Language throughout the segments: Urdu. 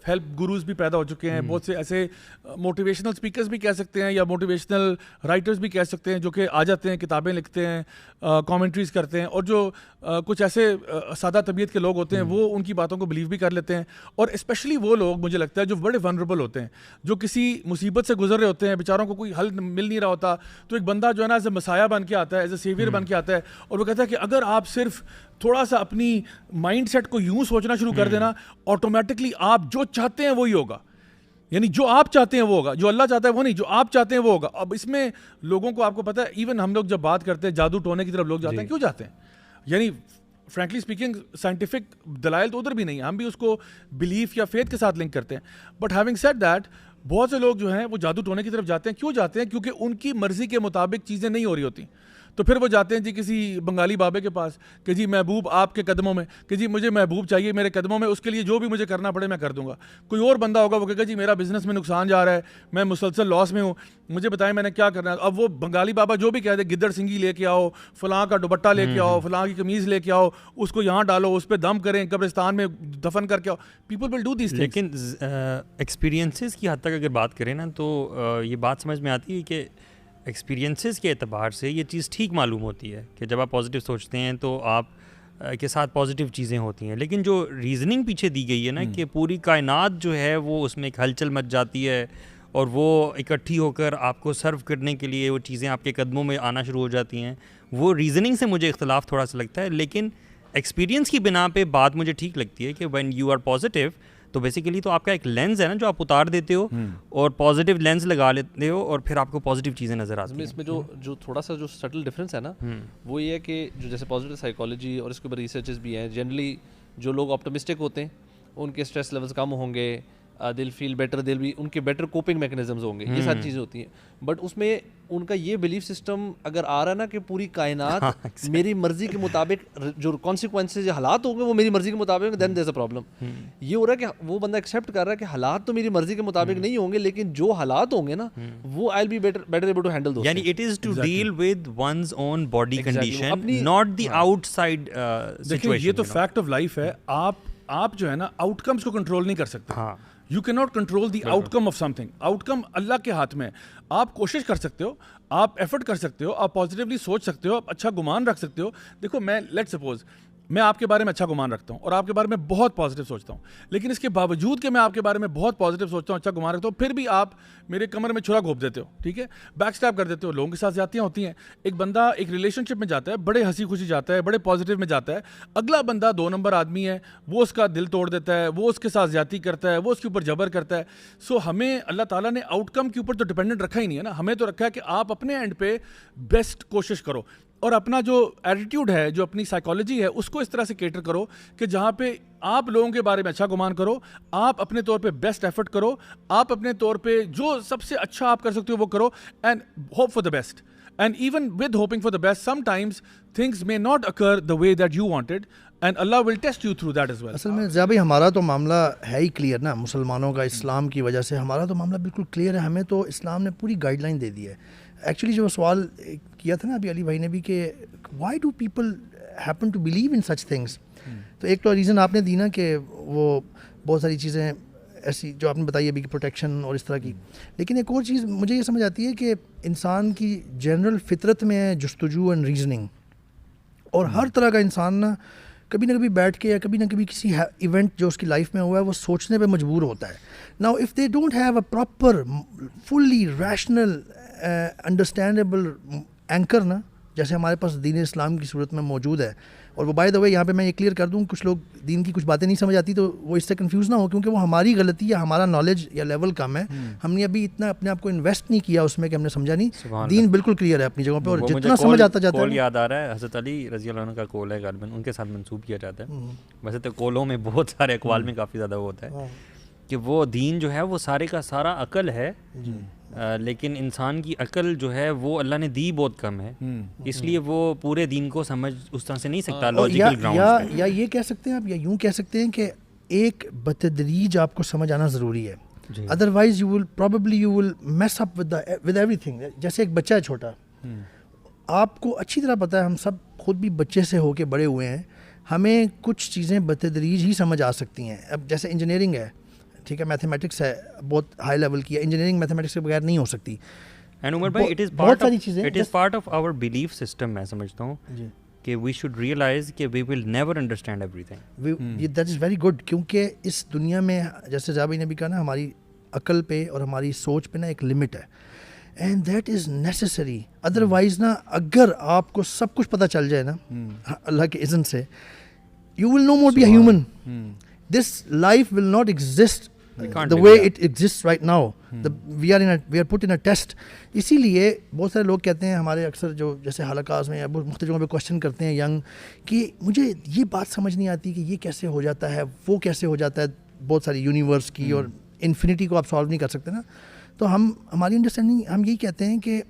ہیلپ گروز بھی پیدا ہو چکے ہیں, بہت سے ایسے موٹیویشنل اسپیکرز بھی کہہ سکتے ہیں یا موٹیویشنل رائٹرز بھی کہہ سکتے ہیں جو کہ آ جاتے ہیں, کتابیں لکھتے ہیں, کامنٹریز کرتے ہیں, اور جو کچھ ایسے سادہ طبیعت کے لوگ ہوتے ہیں وہ ان کی باتوں کو بلیو بھی کر لیتے ہیں. اور اسپیشلی وہ لوگ مجھے لگتا ہے جو بڑے ونربل ہوتے ہیں, جو کسی مصیبت سے گزر رہے ہوتے ہیں, بیچاروں کو کوئی حل مل نہیں رہا ہوتا, تو ایک بندہ جو ہے نا ایز اے مسایہ بن کے آتا ہے, ایز اے سیویئر بن کے آتا ہے, اور وہ کہتا ہے کہ اگر آپ صرف تھوڑا سا اپنی مائنڈ سیٹ کو یوں سوچنا شروع کر دینا, آٹومیٹکلی آپ جو چاہتے ہیں وہی ہوگا. یعنی جو آپ چاہتے ہیں وہ ہوگا, جو اللہ چاہتا ہے وہ نہیں, جو آپ چاہتے ہیں وہ ہوگا. اب اس میں لوگوں کو آپ کو پتہ ہے, ایون ہم لوگ جب بات کرتے ہیں جادو ٹونے کی طرف لوگ جاتے ہیں, کیوں جاتے ہیں؟ یعنی فرینکلی اسپیکنگ سائنٹیفک دلائل تو ادھر بھی نہیں, ہم بھی اس کو بلیف یا فیتھ کے ساتھ لنک کرتے ہیں. بٹ ہیونگ سیڈ دیٹ, بہت سے لوگ جو ہیں وہ جادو ٹونے کی طرف جاتے ہیں. کیوں جاتے ہیں؟ کیونکہ ان کی مرضی کے مطابق چیزیں نہیں ہو رہی ہوتی. تو پھر وہ جاتے ہیں جی کسی بنگالی بابے کے پاس کہ جی محبوب آپ کے قدموں میں, کہ جی مجھے محبوب چاہیے میرے قدموں میں, اس کے لیے جو بھی مجھے کرنا پڑے میں کر دوں گا. کوئی اور بندہ ہوگا وہ کہے گا جی میرا بزنس میں نقصان جا رہا ہے, میں مسلسل لاس میں ہوں, مجھے بتائیں میں نے کیا کرنا ہے. اب وہ بنگالی بابا جو بھی کہہ دے, گدڑ سنگھی لے کے آؤ, فلاں کا دوپٹہ لے کے آؤ, فلاں کی قمیض لے کے آؤ, اس کو یہاں ڈالو, اس پہ دم کریں, قبرستان میں دفن کر کے آؤ. People will do these things. لیکن ایکسپیرینسز کی حد تک اگر بات کریں نا تو یہ بات سمجھ میں آتی ہے کہ ایکسپیرینسز کے اعتبار سے یہ چیز ٹھیک معلوم ہوتی ہے کہ جب آپ پازیٹیو سوچتے ہیں تو آپ کے ساتھ پازیٹیو چیزیں ہوتی ہیں. لیکن جو ریزننگ پیچھے دی گئی ہے نا کہ پوری کائنات جو ہے وہ اس میں ایک ہلچل مچ جاتی ہے اور وہ اکٹھی ہو کر آپ کو سرو کرنے کے لیے وہ چیزیں آپ کے قدموں میں آنا شروع ہو جاتی ہیں, وہ ریزننگ سے مجھے اختلاف تھوڑا سا لگتا ہے. لیکن ایکسپیرینس کی بنا پہ بات مجھے ٹھیک لگتی ہے کہ وین یو آر پازیٹیو تو بیسیکلی تو آپ کا ایک لینز ہے نا جو آپ اتار دیتے ہو اور پازیٹیو لینز لگا لیتے ہو اور پھر آپ کو پازیٹیو چیزیں نظر آتی ہیں. اس میں جو تھوڑا سا جو سٹل ڈفرینس ہے نا وہ یہ ہے کہ جو جیسے پازیٹیو سائیکالوجی اور اس کے اوپر ریسرچز بھی ہیں, جنرلی جو لوگ آپٹمسٹک ہوتے ہیں ان کے اسٹریس لیولز کم ہوں گے, دل فیل بیٹر, دل بھی ان کے بیٹر کوپنگ میکنزمز ہوں گے, یہ ساری چیزیں ہوتی ہیں. بٹ اس میں ان کا یہ بلیف سسٹم اگر آ رہا ہے نا کہ پوری کائنات میری مرضی کے مطابق, جو کانسیکوینسز حالات ہوں گے وہ میری مرضی کے مطابق, دین دیر از اے پرابلم. یہ ہو رہا ہے کہ وہ بندہ ایکسیپٹ کر رہا ہے کہ حالات تو میری مرضی کے مطابق نہیں ہوں گے, لیکن جو حالات ہوں گے نا وہ I will be better able to handle those. یعنی it is to deal with ones own body condition, not the outside situation. یہ تو فیکٹ آف لائف ہے. آپ جو ہے نا آؤٹ کمس کو کنٹرول نہیں کر سکتے. You can not control the outcome of something. Outcome اللہ کے ہاتھ میں. آپ کوشش کر سکتے ہو, آپ ایفرٹ کر سکتے ہو, آپ پازیٹیولی سوچ سکتے ہو, آپ اچھا گمان رکھ سکتے ہو. دیکھو میں لیٹ سپوز میں آپ کے بارے میں اچھا گمان رکھتا ہوں اور آپ کے بارے میں بہت پازیٹیو سوچتا ہوں, لیکن اس کے باوجود کہ میں آپ کے بارے میں بہت پازیٹیو سوچتا ہوں, اچھا گمان رکھتا ہوں, پھر بھی آپ میرے کمر میں چھرا گھونپ دیتے ہو, ٹھیک ہے, بیک اسٹیپ کر دیتے ہو. لوگوں کے ساتھ زیادتیاں ہوتی ہیں. ایک بندہ ایک ریلیشن شپ میں جاتا ہے, بڑے ہنسی خوشی جاتا ہے, بڑے پازیٹیو میں جاتا ہے, اگلا بندہ 2 نمبر آدمی ہے, وہ اس کا دل توڑ دیتا ہے, وہ اس کے ساتھ زیادتی کرتا ہے, وہ اس کے اوپر جبر کرتا ہے. سو ہمیں اللہ تعالیٰ نے آؤٹ کم کے اوپر تو ڈپینڈنٹ رکھا ہی نہیں ہے نا, ہمیں تو رکھا ہے کہ آپ اپنے اینڈ پہ بیسٹ کوشش کرو اور اپنا جو ایٹیٹیوڈ ہے, جو اپنی سائیکالوجی ہے, اس کو اس طرح سے کیٹر کرو کہ جہاں پہ آپ لوگوں کے بارے میں اچھا گمان کرو, آپ اپنے طور پہ بیسٹ ایفرٹ کرو, آپ اپنے طور پہ جو سب سے اچھا آپ کر سکتے ہو وہ کرو, and hope for the best. And even with hoping for the best, sometimes things may not occur the way that you wanted, and Allah will test you through that as well. اصل میں ضیاء بھائی ہمارا تو معاملہ ہے ہی کلیئر نا, مسلمانوں کا اسلام کی وجہ سے ہمارا تو معاملہ بالکل کلیئر ہے. ہمیں تو اسلام نے پوری گائیڈ لائن دے دی ہے. ایکچولی جو سوال کیا تھا نا ابھی علی بھائی نے بھی کہ why do people happen to believe in such things, تو ایک تو ریزن آپ نے دی نا کہ وہ بہت ساری چیزیں ایسی جو آپ نے بتائی ابھی کہ پروٹیکشن اور اس طرح کی. لیکن ایک اور چیز مجھے یہ سمجھ آتی ہے کہ انسان کی جنرل فطرت میں ہے جستجو اینڈ ریزننگ, اور ہر طرح کا انسان نا کبھی نہ کبھی بیٹھ کے یا کبھی نہ کبھی کسی ایونٹ جو اس کی لائف میں ہوا ہے وہ سوچنے پہ مجبور ہوتا ہے. Now if they don't have a proper fully rational understandable anchor نا, جیسے ہمارے پاس دین اسلام کی صورت میں موجود ہے. اور وہ بائی دا وے یہاں پہ میں یہ کلیئر کر دوں, کچھ لوگ دین کی کچھ باتیں نہیں سمجھ آتی تو وہ اس سے کنفیوز نہ ہو, کیونکہ وہ ہماری غلطی یا ہمارا نالج یا لیول کم ہے. ہم نے ابھی اتنا اپنے آپ کو انویسٹ نہیں کیا اس میں کہ ہم نے سمجھا نہیں. دین بالکل کلیئر ہے اپنی جگہ پہ, اور جتنا سمجھ آتا جاتا ہے. کول یاد آ رہا ہے حضرت علی رضی اللہ عنہ کا کول ہے, غالباً ان کے ساتھ منسوب کیا جاتا ہے. ویسے تو کولوں میں بہت سارے اقوال میں کافی زیادہ وہ ہوتا ہے کہ وہ دین جو ہے وہ سارے کا سارا عقل ہے, لیکن انسان کی عقل جو ہے وہ اللہ نے دی بہت کم ہے, اس لیے وہ پورے دین کو سمجھ اس طرح سے نہیں سکتا لاجیکل گراؤنڈ پہ. یا یہ کہہ سکتے ہیں آپ, یا یوں کہہ سکتے ہیں کہ ایک بتدریج آپ کو سمجھ آنا ضروری ہے, otherwise you will mess up with every thing. جیسے ایک بچہ ہے چھوٹا, آپ کو اچھی طرح پتہ ہے, ہم سب خود بھی بچے سے ہو کے بڑے ہوئے ہیں, ہمیں کچھ چیزیں بتدریج ہی سمجھ آ سکتی ہیں. اب جیسے انجینئرنگ ہے, ٹھیک ہے, میتھمیٹکس ہے بہت ہائی لیول کی ہے, انجینئرنگ میتھمیٹکس کے بغیر نہیں ہو سکتی. اینڈ عمر بھائی it is part of our belief system, میں سمجھتا ہوں کہ وی شوڈ ریئلائز کہ we will never understand every thing. That is very good, کیونکہ اس دنیا میں جیسے جابر نے بھی کہا نا, ہماری عقل پہ اور ہماری سوچ پہ نا ایک لمٹ ہے, and that is necessary. Otherwise نا اگر آپ کو سب کچھ پتہ چل جائے نا اللہ کے اذن سے, you will no more be a human. This life will not exist the way it exists right now. We are put in a test. اسی لیے بہت سارے لوگ کہتے ہیں ہمارے اکثر جو جیسے حلقات میں یا مختلف جگہوں پہ کوشچن کرتے ہیں ینگ, کہ مجھے یہ بات سمجھ نہیں آتی کہ یہ کیسے ہو جاتا ہے, وہ کیسے ہو جاتا ہے, بہت ساری یونیورس کی اور انفینٹی کو آپ سالو نہیں کر سکتے نا. تو ہماری انڈرسٹینڈنگ ہم یہی کہتے ہیں کہ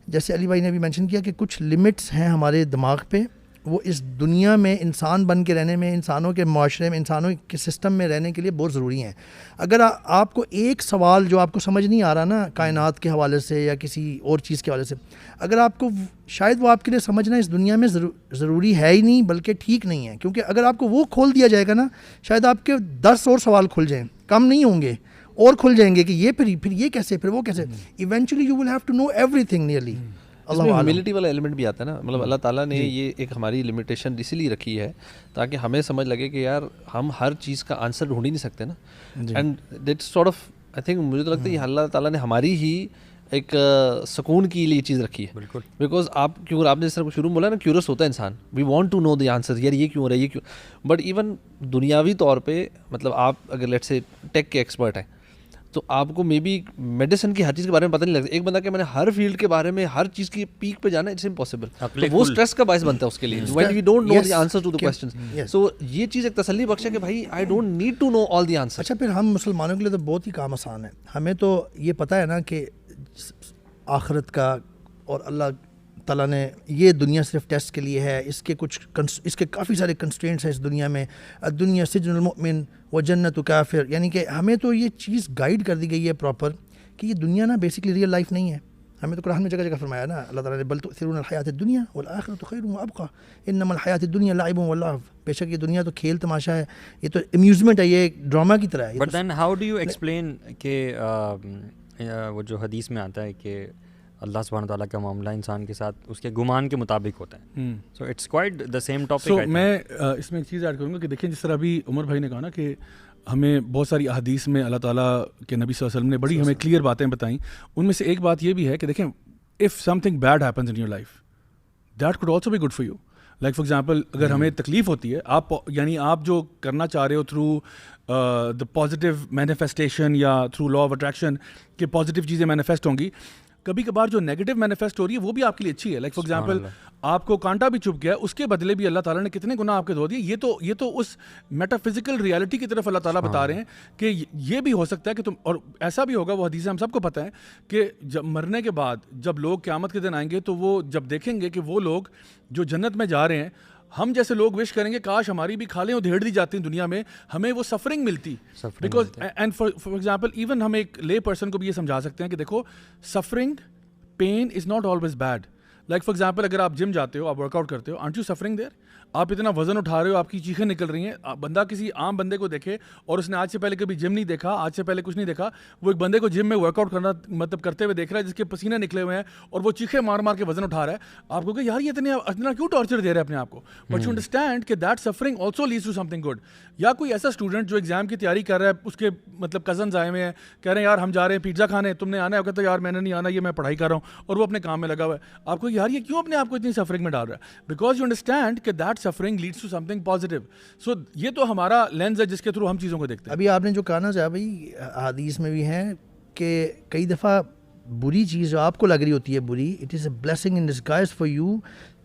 جیسے علی بھائی نے بھی مینشن کیا کہ کچھ لمٹس ہیں ہمارے دماغ پہ, وہ اس دنیا میں انسان بن کے رہنے میں, انسانوں کے معاشرے میں, انسانوں کے سسٹم میں رہنے کے لیے بہت ضروری ہیں. اگر آپ کو ایک سوال جو آپ کو سمجھ نہیں آ رہا نا کائنات کے حوالے سے یا کسی اور چیز کے حوالے سے, اگر آپ کو شاید وہ آپ کے لیے سمجھنا اس دنیا میں ضروری ہے ہی نہیں بلکہ ٹھیک نہیں ہے, کیونکہ اگر آپ کو وہ کھول دیا جائے گا نا, شاید آپ کے 10 اور سوال کھل جائیں, کم نہیں ہوں گے, اور کھل جائیں گے کہ یہ پھر یہ کیسے, پھر وہ کیسے. Eventually you will have to know everything nearly. Humility والا ایلیمنٹ بھی آتا ہے نا, مطلب اللہ تعالیٰ نے یہ ایک ہماری لمیٹیشن اسی لیے رکھی ہے تاکہ ہمیں سمجھ لگے کہ یار ہم ہر چیز کا آنسر ڈھونڈ ہی نہیں سکتے نا. And that sort of I think مجھے تو لگتا ہے یہ اللہ تعالیٰ نے ہماری ہی ایک سکون کے لیے چیز رکھی ہے. بالکل, بیکاز آپ نے جس طرح شروع میں بولا نا, کیورس ہوتا ہے انسان, we want to know the answer, یار یہ کیوں ہو رہا ہے, یہ کیوں. بٹ ایون دنیاوی طور پہ مطلب آپ اگر لیٹ سے ٹیک کے ایکسپرٹ ہیں تو آپ کو مے بی میڈیسن کی ہر چیز کے بارے میں پتہ نہیں لگتا. ایک بندہ کہ میں نے ہر فیلڈ کے بارے میں ہر چیز کی پیک پہ جانا, اٹس امپاسبل. وہ اسٹریس کا باعث بنتا ہے اس کے لیے when we don't know the answer to the questions. So یہ چیز ایک تسلی بخش ہے کہ بھائی I don't need to know all the answers. اچھا, پھر ہم مسلمانوں کے لیے تو بہت ہی کام آسان ہے. ہمیں تو یہ پتہ ہے نا کہ آخرت کا اور اللہ تعالیٰ نے یہ دنیا صرف ٹیسٹ کے لیے ہے, اس کے کافی سارے کنسٹرینٹس ہیں اس دنیا میں. دنیا سجن المؤمن و جنت کافر, یعنی کہ ہمیں تو یہ چیز گائیڈ کر دی گئی ہے پراپر کہ یہ دنیا نا بیسکلی ریئل لائف نہیں ہے. ہمیں تو قرآن میں جگہ جگہ فرمایا نا اللہ تعالیٰ نے, بل تؤثرون الحیات الدنیا والآخرۃ خیر وابقیٰ انما الحیات الدنیا لعب ولعب. بے شک یہ دنیا تو کھیل تماشا ہے, یہ تو امیوزمنٹ ہے, یہ ڈرامہ کی طرح ہے. But then how do you explain کہ وہ جو حدیث میں آتا ہے کہ اللہ سبحانہ تعالیٰ کا معاملہ انسان کے ساتھ اس کے گمان کے مطابق ہوتا ہے. So it's quite the same topic. So میں اس میں ایک چیز ایڈ کروں گا کہ دیکھیں جس طرح ابھی عمر بھائی نے کہا نا کہ ہمیں بہت ساری احادیث میں اللہ تعالیٰ کے نبی صلی اللہ علیہ وسلم نے بڑی ہمیں کلیئر باتیں بتائیں. ان میں سے ایک بات یہ بھی ہے کہ دیکھیں if something bad happens in your life that could also be good for you. Like for example اگر ہمیں تکلیف ہوتی ہے, آپ جو کرنا چاہ رہے ہو تھرو دا پازیٹیو مینیفیسٹیشن یا تھرو لا آف اٹریکشن کہ پازیٹیو چیزیں مینیفیسٹ ہوں گی, کبھی کبھار جو نیگیٹو مینیفیسٹ ہو رہی ہے وہ بھی آپ کے لیے اچھی ہے. لائک فار ایگزامپل آپ کو کانٹا بھی چبھ گیا, اس کے بدلے بھی اللہ تعالیٰ نے کتنے گناہ آپ کے دھو دیے. یہ تو اس میٹا فزیکل ریالٹی کی طرف اللہ تعالیٰ بتا رہے ہیں کہ یہ بھی ہو سکتا ہے کہ تم, اور ایسا بھی ہوگا, وہ حدیث ہم سب کو پتہ ہے کہ جب مرنے کے بعد جب لوگ قیامت کے دن آئیں گے تو وہ جب دیکھیں گے کہ وہ لوگ جو جنت میں جا رہے ہیں, ہم جیسے لوگ وش کریں گے کاش ہماری بھی کھالیں ادھیڑ دی جاتی ہیں دنیا میں, ہمیں وہ سفرنگ ملتی. Because and for example even ہم ایک لے پرسن کو بھی یہ سمجھا سکتے ہیں کہ دیکھو suffering pain is not always bad. Like for example اگر آپ جم جاتے ہو, آپ ورک آؤٹ کرتے ہو, آرنٹ یو سفرنگ دیر؟ آپ اتنا وزن اٹھا رہے ہو, آپ کی چیخیں نکل رہی ہیں. بندہ کسی عام بندے کو دیکھے اور اس نے آج سے پہلے کبھی جم نہیں دیکھا, آج سے پہلے کچھ نہیں دیکھا, وہ ایک بندے کو جم میں ورک آؤٹ کرنا مطلب کرتے ہوئے دیکھ رہا ہے جس کے پسینے نکلے ہوئے ہیں اور وہ چیخیں مار مار کے وزن اٹھا رہا ہے, آپ کو کہ یار یہ اتنا کیوں ٹارچر دے رہا ہے اپنے آپ کو. بٹ یو انڈرسٹینڈ کہ that suffering also leads to some thing good. یا کوئی ایسا اسٹوڈنٹ جو ایگزام کی تیاری کر رہا ہے, اس کے مطلب کزنز آئے ہوئے ہیں, کہہ رہے ہیں یار ہم جا رہے ہیں پیزا کھانے, تم نے آنا ہے, کہتے ہیں یار میں نے نہیں آنا, یہ میں پڑھائی کر رہا ہوں, اور وہ اپنے کام میں لگا ہوا ہے. آپ کو یار یہ کیوں اپنے آپ کو اتنی سفرنگ میں ڈال رہا ہے؟ بیکاز یو انڈرسٹینڈ کہ that suffering leads to some thing positive. So یہ تو ہمارا لینز ہے جس کے تھرو ہم چیزوں کو دیکھتے ہیں. ابھی آپ نے جو کہا نا جا بھائی, حدیث میں بھی ہیں کہ کئی دفعہ بری چیز جو آپ کو لگ رہی ہوتی ہے بری, it is a blessing in disguise for you.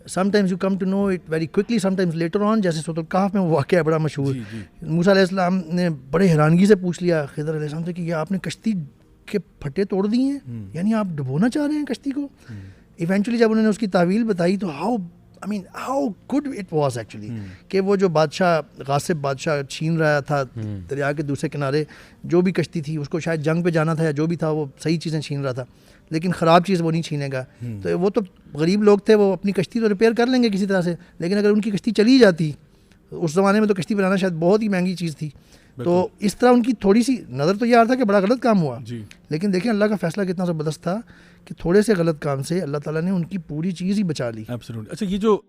sometimes you come to know it very quickly, sometimes later on. جیسے سورۃ الکہف میں وہ واقعہ ہے بڑا مشہور. موسیٰ علیہ السلام نے بڑے حیرانگی سے پوچھ لیا خضر علیہ السلام سے کہ یہ آپ نے کشتی کے پھٹے توڑ دیے ہیں, یعنی آپ ڈبونا چاہ رہے ہیں کشتی کو. ایونچولی جب انہوں نے اس کی تعویل بتائی تو how good it was actually, کہ وہ جو بادشاہ غاصب بادشاہ چھین رہا تھا دریا کے دوسرے کنارے جو بھی کشتی تھی, اس کو شاید جنگ پہ جانا تھا یا جو بھی تھا, وہ صحیح چیزیں چھین رہا تھا, لیکن خراب چیز وہ نہیں چھینے گا. تو وہ تو غریب لوگ تھے, وہ اپنی کشتی تو ریپیئر کر لیں گے کسی طرح سے, لیکن اگر ان کی کشتی چلی جاتی, اس زمانے میں تو کشتی بنانا شاید بہت ہی مہنگی چیز تھی, تو اس طرح ان کی تھوڑی سی نظر تو یہ آ رہا تھا کہ بڑا غلط کام ہوا جی لیکن دیکھیں اللہ کا فیصلہ کتنا زبردست تھا کہ تھوڑے سے غلط کام سے اللہ تعالیٰ نے ان کی پوری چیز ہی بچا لی. ایبسولوٹلی. اچھا یہ جو